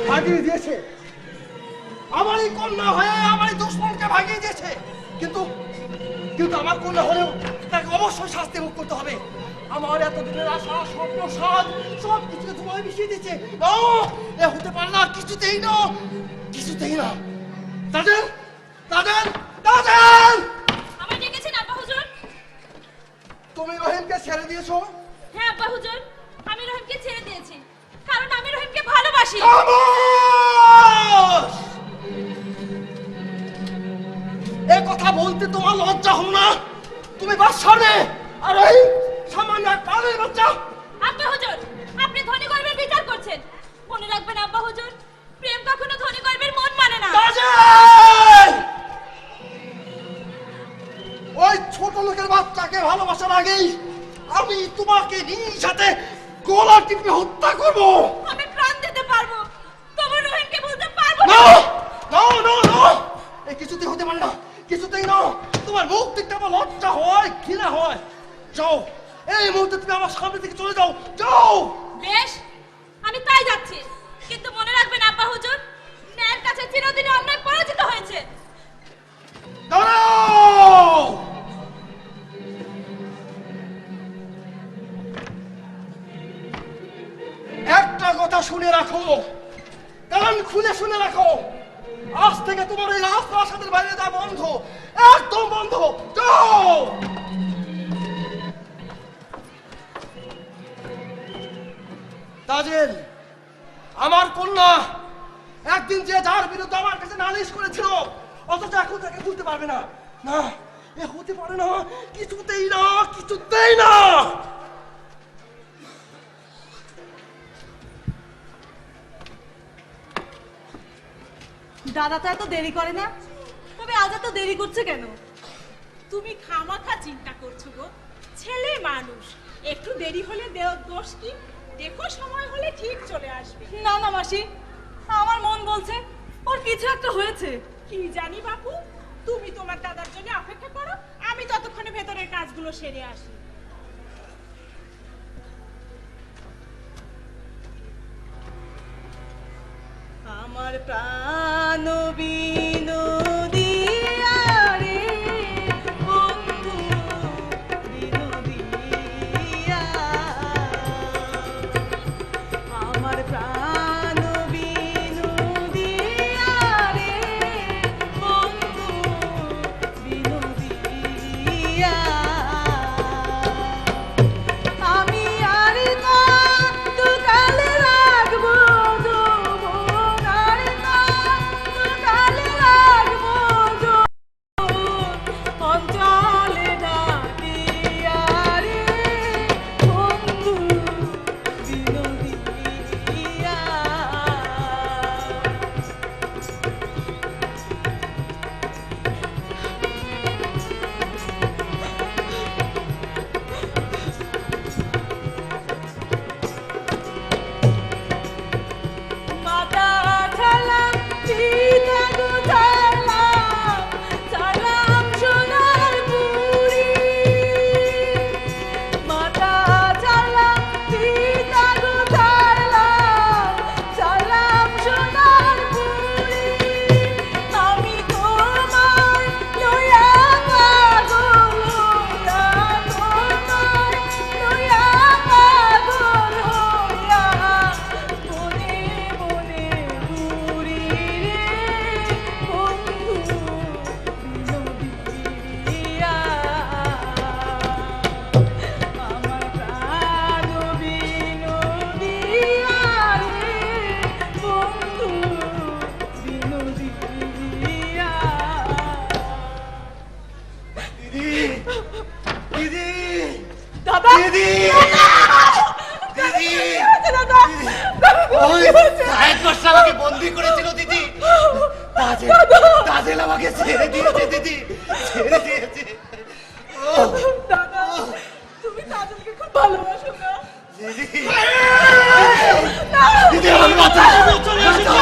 ভাগিয়ে দিয়েছে, আমারই কন্যা হয়ে আমারই দুশ্মনকে ভাগিয়ে দিয়েছে, কিন্তু কিন্তু আমার কন্যা হলেও তাকে অবশ্যই শাস্তি ভোগ করতে হবে। আমার এতদিনের আশা, স্বপ্ন, সাধ সব কিছু তোমায় মিশিয়ে দিচ্ছে। এ হতে পারে না, কিছুতেই না, কিছুতেই না। তাজেল, তাজেল, তাজেল, আমায় ডেকেছেন আব্বা হুজুর? তুমি রহিমকে ছেড়ে দিয়েছো? হ্যাঁ আব্বা হুজুর, আমি রহিমকে ছেড়ে দিয়েছি, কারণ আমি রহিমকে ভালোবাসি। খামোশ! এ কথা বলতে তোমার লজ্জা হলো না? তুমি বাদশার মেয়ে, আর রহিম সামান্য এক পাগলের বাচ্চা। আব্বা হুজুর, আপনি ধনী গর্বের বিচার করছেন। মনে রাখবেন আব্বা হুজুর, প্রেম কখনো ধনী গর্বের মন মানে না। তাজেল! ওই ছোট লোকের বাচ্চাকে ভালোবাসার আগেই আমি তোমাকে নিজ সাথে গলা টিপে হত্যা করব। আমি প্রাণ দিতে পারবো, তবে রহিমকে বলতে পারবো না, না। না, না, না, এই কিছুতেই হতে পারে না, কিছুতেই না। তোমার মুখ দেখতে আমার লজ্জা হয়, ঘৃণা হয়। যাও, এই মুহূর্তে তুমি আমার সামনে থেকে চলে যাও, যাও। বেশ, আমি তাই যাচ্ছি, কিন্তু মনে রাখবেন আব্বা হুজুর, ন্যায়ের কাছে চিরদিনই অন্যায় পরাজিত হয়েছে। দাঁড়াও! একটা কথা শুনে রাখো, কান খুলে শুনে রাখো, আজ থেকে তোমার এই রাজপ্রাসাদের বাইরে যাওয়া বন্ধ, একদম বন্ধ। যাও। তাজেল, আমার কন্যা একদিন যে যার বিরুদ্ধে আমার কাছে নালিশ করেছিল, অথচ এখন তাকে বলতে পারবে না। না, এ হতে পারে না, কিছুতেই না, কিছুতেই না। দাদা তো এত দেরি করে না, তবে আজ এত দেরি করছে কেন? তুমি খামাখা চিন্তা করছো গো, ছেলে মানুষ, একটু দেরি হলে দোষ কি? দেখো সময় হলে ঠিক চলে আসবে। না না মাসি, আমার মন বলছে ওর কিছু একটা হয়েছে। কি জানি বাপু, তুমি তোমার দাদার জন্য অপেক্ষা করো, আমি ততক্ষণে ভেতরের কাজগুলো সেরে আসি। আমার প্রাণ বিনোদিয়া রে বন্ধু বিনোদিয়া, আমার প্রাণ বিনোদিয়া রে বন্ধু বিনোদিয়া, আমি আর না তো কালে রাখবো যৌবন, আর না তো কালে রাখবো যৌবন, অঞ্চলে ডাকিয়া রে বন্ধু বিনোদিয়া। মাতা ছালাম পিতা গো ছালাম, ছালাম সোনার পুরি, মাতা ছালাম পিতা গো ছালাম, ছালাম সোনার পুরি, আমি তোমার লইয়া পাগল হইয়া, তোমার লইয়া পাগল হইয়া, মনে মনে ঘুরি রে বন্ধু বিনোদিয়া, আমার প্রাণ বিনোদিয়া রে বন্ধু বিনোদিয়া। দিদি, দিদি, দাদা, দিদি, দিদি, দাদা, ওই সাহেব বাদশা আমাকে বন্দি করেছিল দিদি। তাজেল, তাজেল আমাকে ছেড়ে দিয়েছে দিদি, ছেড়ে দিয়েছে। ও দাদা, তুমি তাদেরকে খুব ভালোবাসো না? দিদি, দিদি আমাকে বাঁচাও, চলে আসো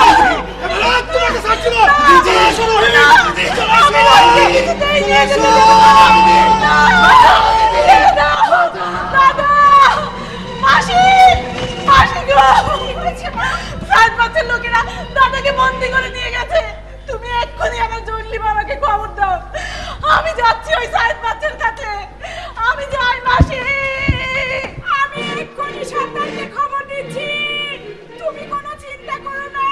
তোমাকে ছাড়ছি না দিদি, শোনো দিদি, চলে আসো কিছুতেই নিয়ে যেতে দেবো না। দাদা, মাসি, মাসি গো, সাত বছর লোকেরা দাদাকে বন্দি করে নিয়ে গেছে। তুমি এক্ষুনি আমার জন্যি বাবাকে খবর দাও, আমি যাচ্ছি ওই সাত বছর কাছে, আমি যাই মাসি। আমি এক্ষুনি সন্তানকে খবর দিচ্ছি, তুমি কোনো চিন্তা করো না।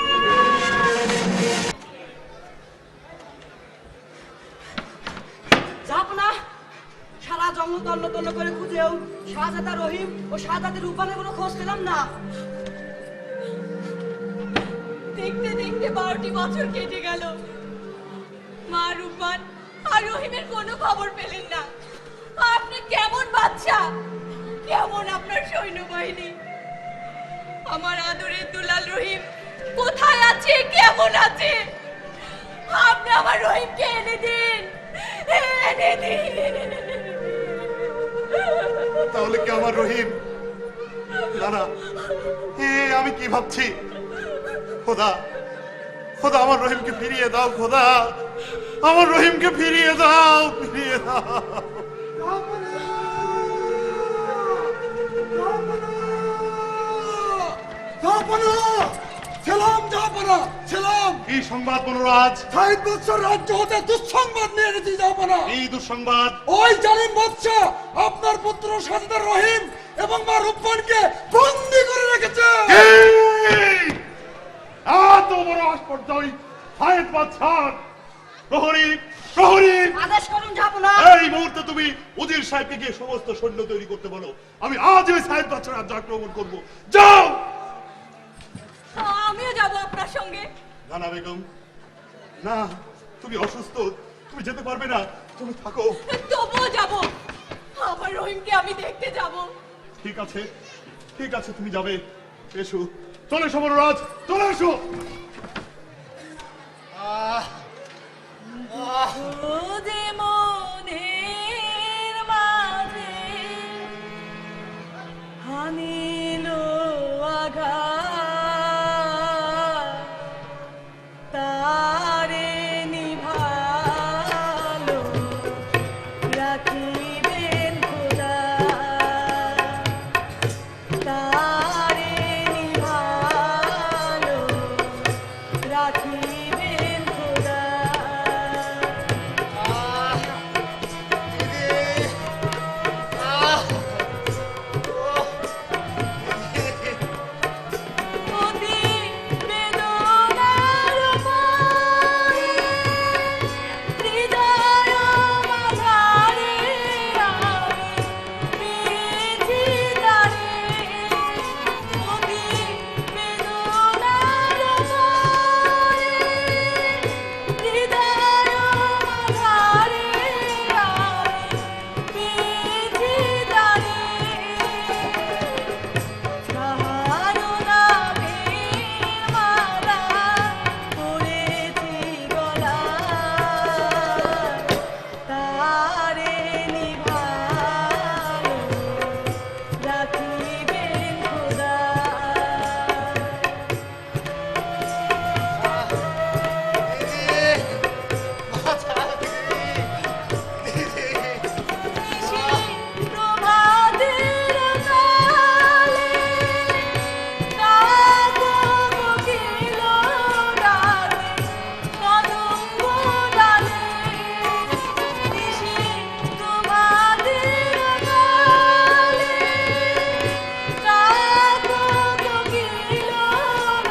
যাব না, সারা জঙ্গল তন্ন তন্ন করে খুঁজেও শাহজাদা রহিম ও শাহজাদি রূপানের কোনো খোঁজ পেলাম না। দেখতে দেখতে 12টি বছর কেটে গেল, মা রূপান আর রহিমের কোনো খবর পেলেন না। আপনি কেমন বাচ্চা, কেমন আপনার সৈন্যবাহিনী? আমার আদরের দুলাল রহিম কোথায় আছে, কেমন আছে? আপনি আমার রহিমকে এনে দিন, এনে দিন। তাহলে কি আমার রহিম? না না, আমি কি ভাবছি? খোদা, খোদা আমার রহিমকে ফিরিয়ে দাও, খোদা আমার রহিমকে ফিরিয়ে দাও, ফিরিয়ে দাও। ছিলাম জাহাপনা, ছিলাম। কি সংবাদ বনরাজ? 60 বছর রাজ্য হতে দুঃসংবাদ নিয়ে এনেছি জাহাপনা। এই দুঃসংবাদ? ওই জালিম বাদশা আপনার পুত্র শাহজাদা রহিম এবং মা রূপবানকে বন্দী করে রেখেছে। এত বড় আস্পর্ধা ওই সাহেব বাদশা মুহূর্তে তুমি উজির সাহেবকে গিয়ে সমস্ত সৈন্য তৈরি করতে বলো। আমি আজ ওই সাহেব বাচ্চার রাজ্য আক্রমণ করবো। যাও। আমিও যাব আপনার সঙ্গে। না না বেগম, না, তুমি অসুস্থ, তুমি যেতে পারবে না, তুমি থাকো। তবুও যাব, আমার রহিমকে আমি দেখতে যাব। ঠিক আছে, ঠিক আছে, তুমি যাবে। এসো, চলে এসো মনোরাজ, চলে এসো। যে মনের মাঝে হানিল আঘাত, তারে নিভালো রাখিবেন খোদা, তারে নিভালো রাখিবেন খোদা। অতি বেদনার মায়ে হৃদয় মাঝারে আমি পেয়েছি তারে, অতি বেদনার মায়ে হৃদয় মাঝারে আমি পেয়েছি তারে। তাহারো নামের মালা পড়েছি গলায়, তারে নিভালো রাখিবেন খোদা। প্রভাতের কালে কাকো কোকিল ডাকে কদম্ব ডালে, নিশি প্রভাতের কালে কাকো কোকিল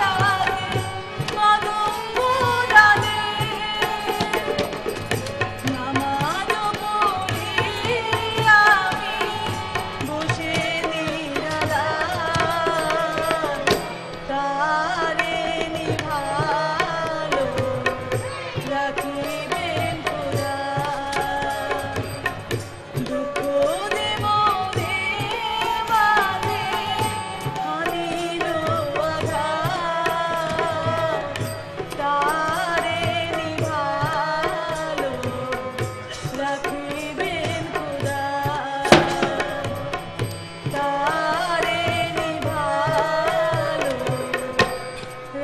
ডাকে কদম্ব ডালে। নামাজ পড়ি আমি বসে নিরালায়, তারে নিভালো রাখিবেন খোদা। দুঃখ যে মনে মাঝে হানিল আঘাত, তারে নিভালো রাখিবেন খোদা, তারে নিভালো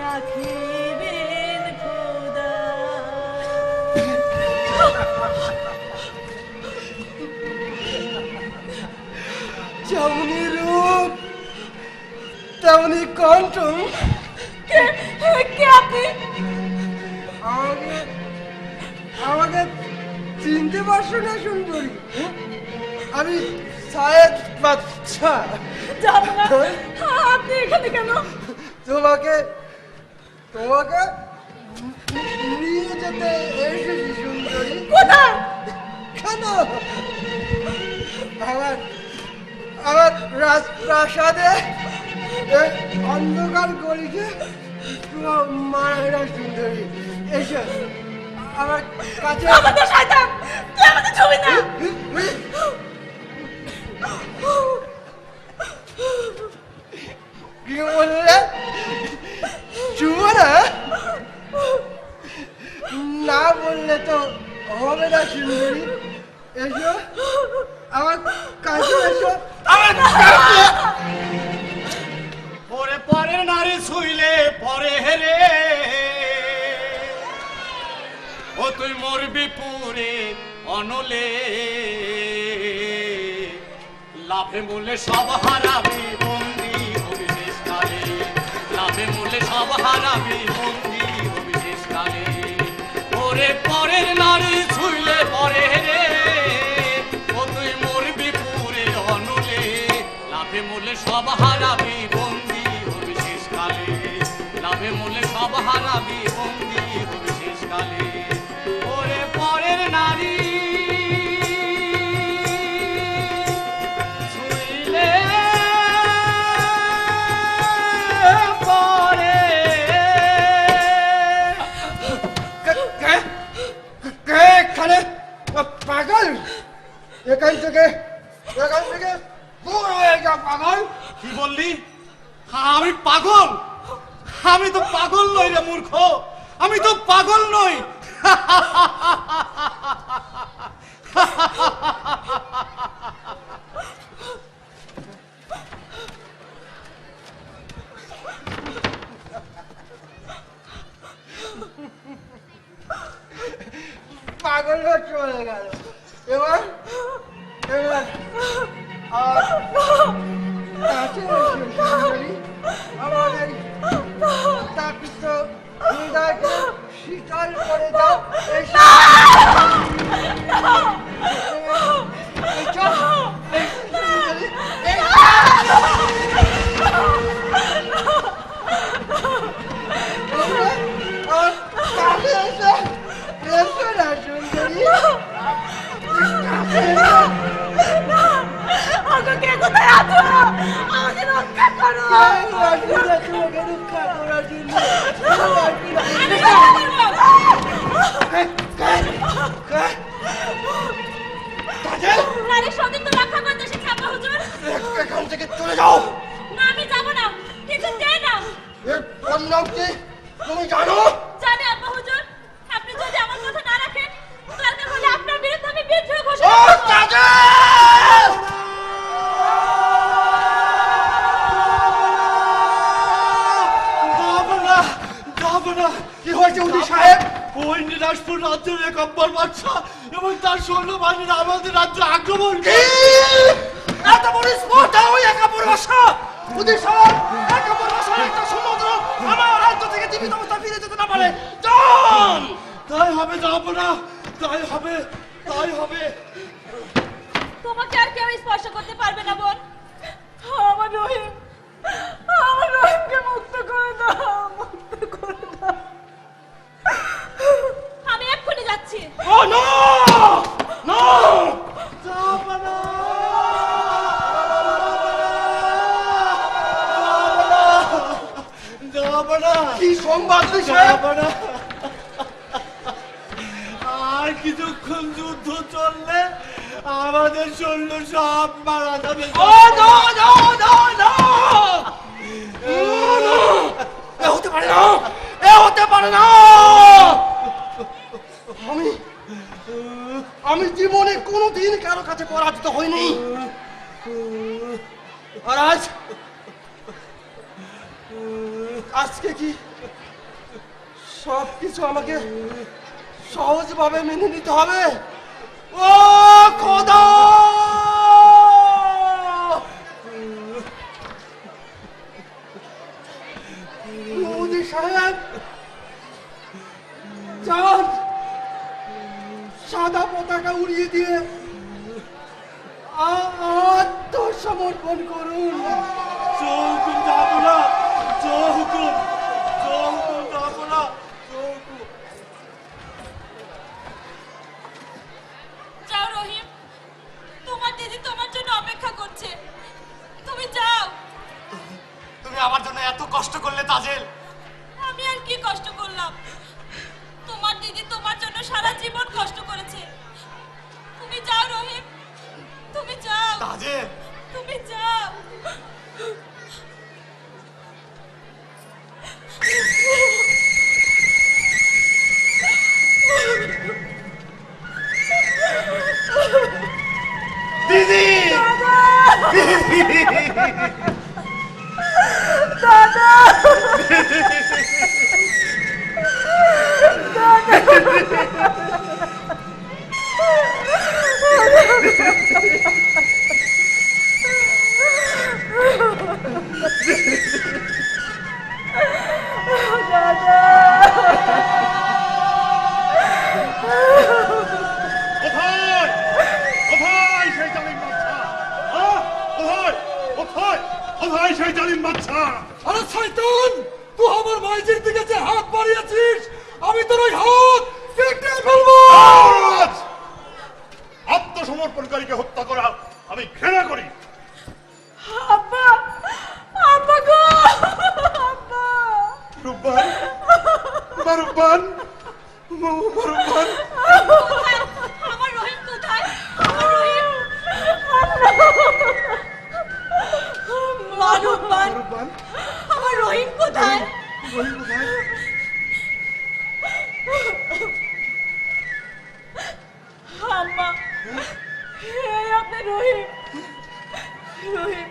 রাখিবেন খোদা। যেমনি রূপ তেমনি কণ্ঠ। কে আপনি? আমাকে আমাকে চিনতে পারছো না সুন্দরী? আমি সায়েদ বাচ্চা। যাব না। আপনি এখানে কেন? তোমাকে তোমাকে নিয়ে যেতে এসেছি সুন্দরী। কোথায়? কেন? আমার আমার রাজপ্রাসাদে এই অন্ধকার গলিতে তোমার মায়েরা সুন্দরী। এসে আমার কাছে। আমাদের শয়তান, তুই আমাদের ছবি না। কি বললে? চুবো না? না বললে তো হবে না সুন্দরী। এসো আমার কাছে, এসো আমার কাছে। পরে পরের নারী ছুইলে পরে হেরে, ও তুই মরবি পুরে অনলে, লাভে মূলে সব হারাবি বন্দি হবি শেষকালে, লাভে মূলে সব হারাবি বন্দি হবি শেষকালে। ওরে পরের নারী ছুইলে পরে হেরে, ও তুই মরবি পুরে অনলে, লাভে মূলে সব হারাবি বন্দি হবি শেষকালে, লাভে মূলে সব হারাবি বন্দি হবি শেষকালে। ওরে পরের নারী এখান থেকে দূর হয়ে যা পাগল। কি বললি? আমি পাগল? আমি তো পাগল নই রে মূর্খ, আমি তো পাগল নই। পাগল চলে গেল। এবার এবার আর কাছে এসে সুন্দরী আমার এই তাপিত হৃদয়কে শীতল করে দাও। এই চল, এই সুন্দরী, এই আর কাছে এসে এসো না সুন্দরী। ওগো কে কোথায় আছো? আমাকে রক্ষা করো। তোমাকে রক্ষা করার জন্য নারী সতীত্ব রক্ষা করতে এসেছে আব্বা হুজুর। এখান থেকে চলে যাও। না আমি যাব না, কিছু চাই না। এর পরিণাম কি তুমি জানো? জানি আব্বা হুজুর, আপনি যদি আমার কথা না রাখেন দরকার হলে আপনার বিরুদ্ধে আমি বিদ্রোহ ও ঘোষণা করব। কাজল! যাব না। কি হয়েছে উদি সাহেব? ওই নিরাজপুর রাজ্যের এক অব্বর বাদশা এবং তার সৈন্যবাহিনীরা আমাদের রাজ্য আক্রমণ কি? এত বড় স্পর্ধা ওই একাপুর ভাষা! উদি সাহেব, একাপুর ভাষার একটা সমুদ্র আমার রাজ্য থেকে জীবিত অবস্থায় ফিরে যেতে না পারে। যান! তাই হবে, যাব না। তাই হবে, তাই হবে। তোমাকে আর কেউ স্পর্শ করতে পারবে না বোন। আমার রহিম, আমার রহিমকে মুক্ত করে দাও, মুক্ত করে দাও। আমি এক্ষুনি যাচ্ছি। ও নো! নো! যাব না। যাব না। কি সংবাদ উদি সাহেব? যাব না। আর কিছুক্ষণ যুদ্ধ চললে আমাদের সৈন্য সব মারা যাবে। ও no no no no! No! এ হতে পারে না! এ হতে পারে না! আমি জীবনে কোনোদিন কারো কাছে পরাজিত হইনি। আর আজকে কি সবকিছু আমাকে সহজভাবে মেনে নিতে হবে? ও খোদা! মোদি সাহেব, যান সাদা পতাকা উড়িয়ে দিয়ে আত্মসমর্পণ করুন। চৌকুম যাব না। চৌকুম, চৌকুম যাব না। চৌকুম। যাও রহিম, তোমার দিদি তোমার জন্য অপেক্ষা করছে। তুমি যাও। তুমি আমার জন্য এত কষ্ট করলে তাজেল। আমি আর কি কষ্ট করলাম? তোমার দিদি তোমার জন্য সারা জীবন কষ্ট করেছে। তুমি যাও রহিম, তুমি যাও, তাজেল, তুমি যাও। দিদি! দাদা! কোথায়? কোথায় সেই জালিম বাচ্চা? হ্যাঁ? কোথায়? কোথায়? কোথায় সেই জালিম বাচ্চা? আরে শয়তান, তুই আমার মাইজের দিকে যে হাত বাড়িয়েছিস, আমি তোর ওই হাত কেটে ফেলবো। আজ আত্মসমর্পণকারীকে হত্যা করা আমি ঘৃণা করি। আব্বা, আব্বা গো, আব্বা! রূপবান, রূপবান, রূপবান। কোথায়? আমার রহিম কোথায়? আমার রহিম কোথায়? রহিম কোথায়? আম্মা এই আপনার রহিম, রহিম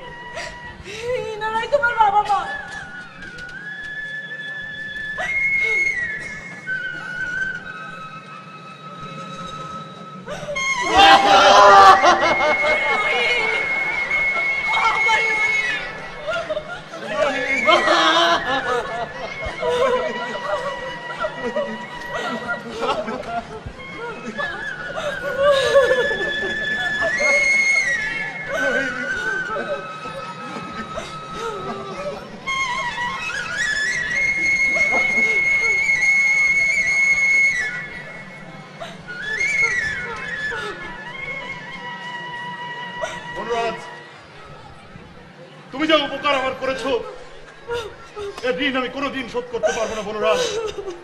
ইনারাই তোমার বাবা মা। বনরাজ, তুমি যা উপকার আমার করেছো এর ঋণ আমি কোনোদিন শোধ করতে পারবো না বনরাজ,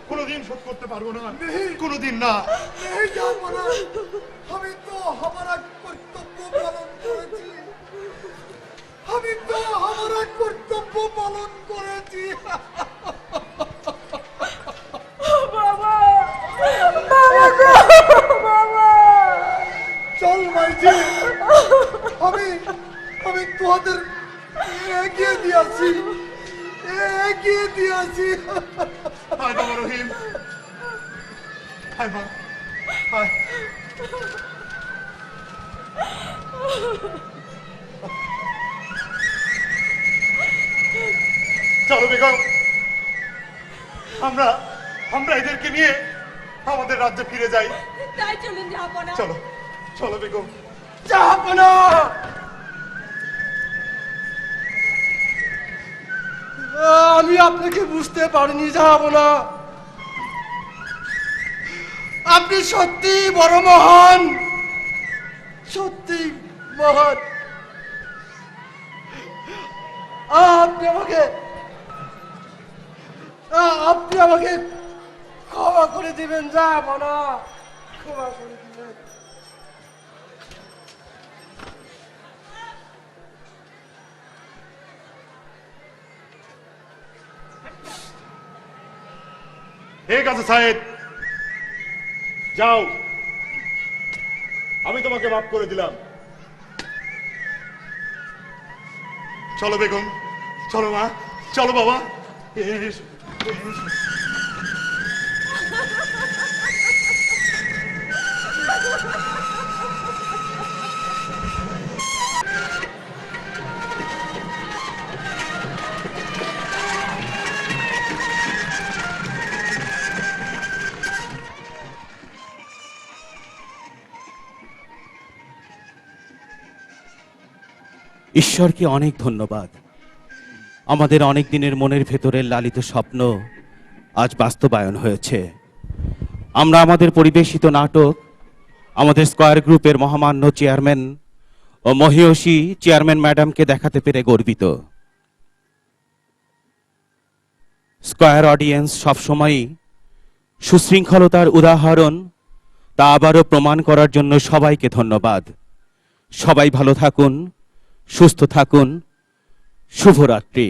কোনোদিন শোধ করতে পারবো না, কোনোদিন না। नहीं जा पाना हमें तो हमारा कर्तव्य पालन করেছি আমি তো हमारा कर्तव्य पालन করেছি বাবা, বাবা গো, বাবা। চল মাইজি আমি আমি তোদের এগিয়ে দিয়েছি হায় বাবা রহিম, হায় মা, হায়। চলো বেগম, আমরা আমরা এদেরকে নিয়ে আমাদের রাজ্যে ফিরে যাই। তাই চলুন জাহাপনা। চলো চলো বেগম। জাহাপনা, আমি আপনাকে বুঝতে পারিনি জাহাপনা। আপনি সত্যি বড় মহান, সত্যি মহান। আপনি আমাকে ক্ষমা করে দিবেন জাহাপনা, ক্ষমা করে দিবেন। ঠিক আছে সাহেব, যাও, আমি তোমাকে মাফ করে দিলাম। চলো বেগম, চলো মা, চলো বাবা, এসো, এসো। ঈশ্বরকে অনেক ধন্যবাদ, আমাদের অনেক দিনের মনের ভেতরের লালিত স্বপ্ন আজ বাস্তবায়ন হয়েছে। আমরা আমাদের পরিবেশিত নাটক আমাদের স্কয়ার গ্রুপের মহামান্য চেয়ারম্যান ও মহিয়সী চেয়ারম্যান ম্যাডামকে দেখাতে পেরে গর্বিত। স্কয়ার অডিয়েন্স সবসময়ই সুশৃঙ্খলতার উদাহরণ, তা আবারও প্রমাণ করার জন্য সবাইকে ধন্যবাদ। সবাই ভালো থাকুন, সুস্থ থাকুন, শুভরাত্রি।